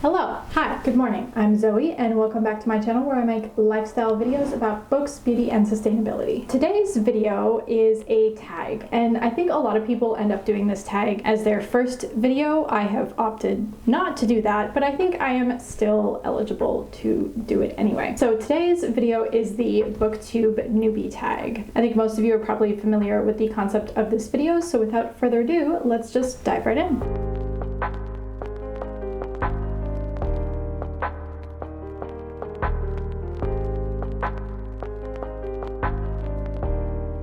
Hello, hi, good morning. I'm Zoe and welcome back to my channel where I make lifestyle videos about books, beauty, and sustainability. Today's video is a tag, and I think a lot of people end up doing this tag as their first video. I have opted not to do that, but I think I am still eligible to do it anyway. So today's video is the Booktube Newbie Tag. I think most of you are probably familiar with the concept of this video, so without further ado, let's just dive right in.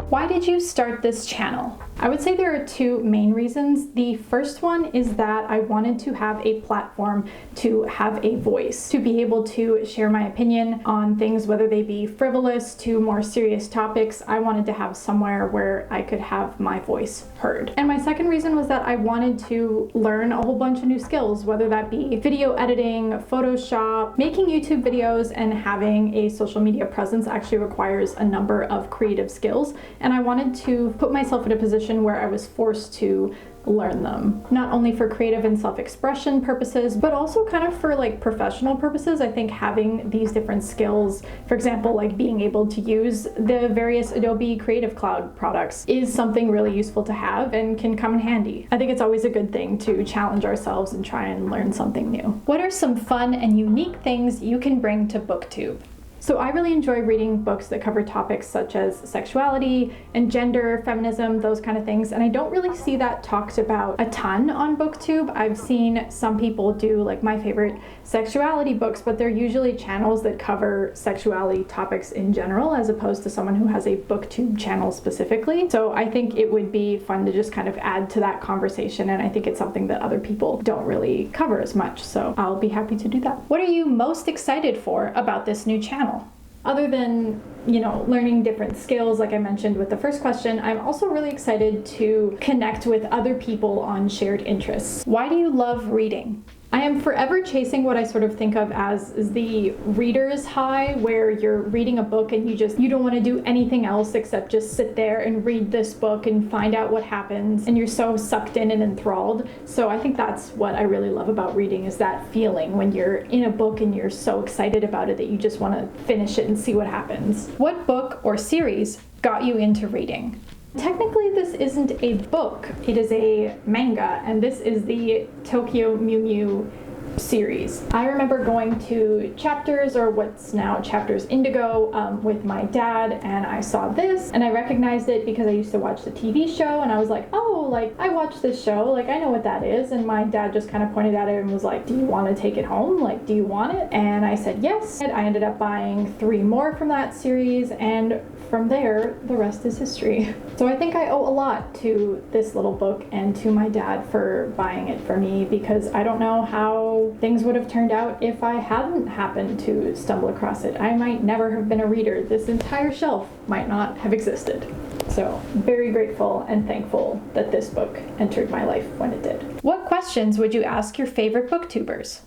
Why did you start this channel? I would say there are two main reasons. The first one is that I wanted to have a platform to have a voice, to be able to share my opinion on things, whether they be frivolous to more serious topics. I wanted to have somewhere where I could have my voice heard. And my second reason was that I wanted to learn a whole bunch of new skills, whether that be video editing, Photoshop, making YouTube videos, and having a social media presence actually requires a number of creative skills. And I wanted to put myself in a position where I was forced to learn them, not only for creative and self-expression purposes, but also kind of for like professional purposes. I think having these different skills, for example, like being able to use the various Adobe Creative Cloud products, is something really useful to have and can come in handy. I think it's always a good thing to challenge ourselves and try and learn something new. What are some fun and unique things you can bring to BookTube? So I really enjoy reading books that cover topics such as sexuality and gender, feminism, those kind of things, and I don't really see that talked about a ton on BookTube. I've seen some people do like my favorite sexuality books, but they're usually channels that cover sexuality topics in general as opposed to someone who has a BookTube channel specifically. So I think it would be fun to just kind of add to that conversation, and I think it's something that other people don't really cover as much, so I'll be happy to do that. What are you most excited for about this new channel? Other than, learning different skills, like I mentioned with the first question, I'm also really excited to connect with other people on shared interests. Why do you love reading? I am forever chasing what I sort of think of as the reader's high, where you're reading a book and you don't want to do anything else except just sit there and read this book and find out what happens, and you're so sucked in and enthralled. So I think that's what I really love about reading, is that feeling when you're in a book and you're so excited about it that you just want to finish it and see what happens. What book or series got you into reading? Technically, this isn't a book, it is a manga, and this is the Tokyo Mew Mew series. I remember going to Chapters, or what's now Chapters Indigo, with my dad, and I saw this and I recognized it because I used to watch the TV show, and I was like, oh, like I watched this show, like I know what that is. And my dad just kind of pointed at it and was like, do you want to take it home? Like, do you want it? And I said yes, and I ended up buying 3 more from that series, and from there the rest is history. So I think I owe a lot to this little book and to my dad for buying it for me, because I don't know how things would have turned out if I hadn't happened to stumble across it. I might never have been a reader. This entire shelf might not have existed. So very grateful and thankful that this book entered my life when it did. What questions would you ask your favorite booktubers?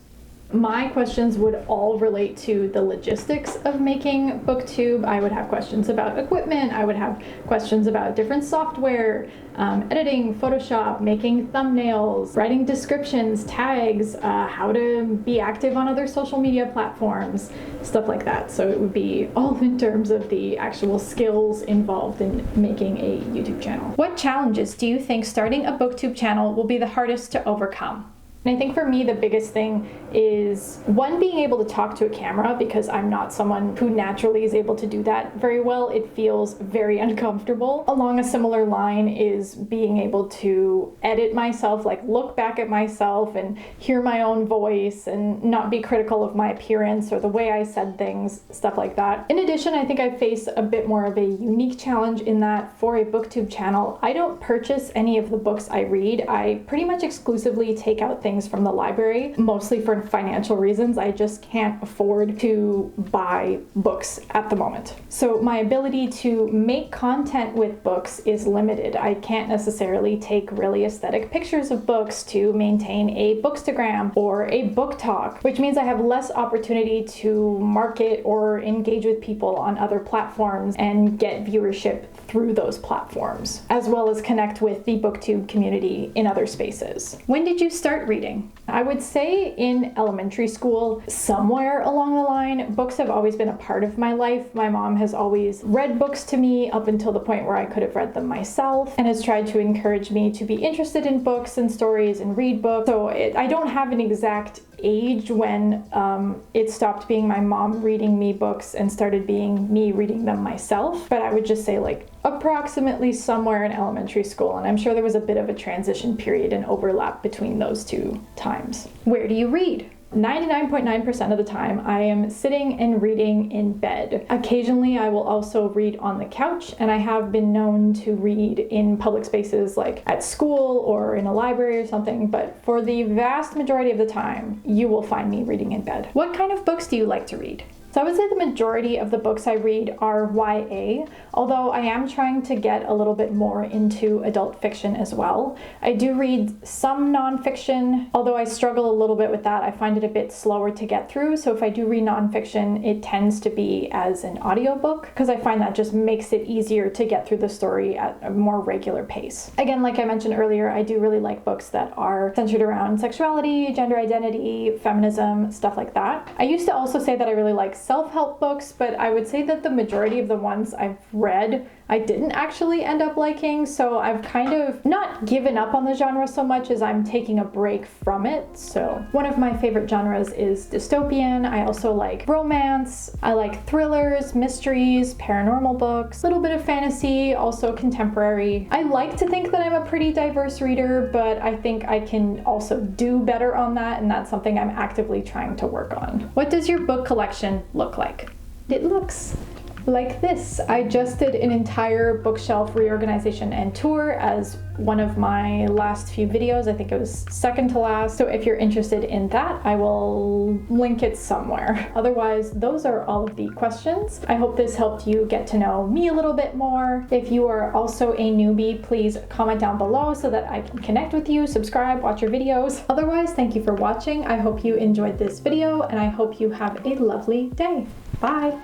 My questions would all relate to the logistics of making BookTube. I would have questions about equipment, I would have questions about different software, editing, Photoshop, making thumbnails, writing descriptions, tags, how to be active on other social media platforms, stuff like that. So it would be all in terms of the actual skills involved in making a YouTube channel. What challenges do you think starting a BookTube channel will be the hardest to overcome? And I think for me, the biggest thing is, one, being able to talk to a camera, because I'm not someone who naturally is able to do that very well. It feels very uncomfortable. Along a similar line is being able to edit myself, like look back at myself and hear my own voice and not be critical of my appearance or the way I said things, stuff like that. In addition, I think I face a bit more of a unique challenge in that for a BookTube channel, I don't purchase any of the books I read. I pretty much exclusively take out things from the library, mostly for financial reasons. I just can't afford to buy books at the moment. So my ability to make content with books is limited. I can't necessarily take really aesthetic pictures of books to maintain a bookstagram or a book talk, which means I have less opportunity to market or engage with people on other platforms and get viewership through those platforms, as well as connect with the BookTube community in other spaces. When did you start reading? I would say in elementary school, somewhere along the line, books have always been a part of my life. My mom has always read books to me up until the point where I could have read them myself, and has tried to encourage me to be interested in books and stories and read books. So I don't have an exact age when it stopped being my mom reading me books and started being me reading them myself, but I would just say like approximately somewhere in elementary school, and I'm sure there was a bit of a transition period and overlap between those two times. Where do you read? 99.9% of the time, I am sitting and reading in bed. Occasionally, I will also read on the couch, and I have been known to read in public spaces like at school or in a library or something, but for the vast majority of the time, you will find me reading in bed. What kind of books do you like to read? So I would say the majority of the books I read are YA, although I am trying to get a little bit more into adult fiction as well. I do read some nonfiction, although I struggle a little bit with that. I find it a bit slower to get through, so if I do read nonfiction, it tends to be as an audiobook, because I find that just makes it easier to get through the story at a more regular pace. Again, like I mentioned earlier, I do really like books that are centered around sexuality, gender identity, feminism, stuff like that. I used to also say that I really like self-help books, but I would say that the majority of the ones I've read I didn't actually end up liking, so I've kind of not given up on the genre so much as I'm taking a break from it. So one of my favorite genres is dystopian. I also like romance. I like thrillers, mysteries, paranormal books, a little bit of fantasy, also contemporary. I like to think that I'm a pretty diverse reader, but I think I can also do better on that, and that's something I'm actively trying to work on. What does your book collection look like? It looks like this. I just did an entire bookshelf reorganization and tour as one of my last few videos. I think it was second to last. So if you're interested in that, I will link it somewhere. Otherwise, those are all of the questions. I hope this helped you get to know me a little bit more. If you are also a newbie, please comment down below so that I can connect with you, subscribe, watch your videos. Otherwise, thank you for watching. I hope you enjoyed this video, and I hope you have a lovely day. Bye.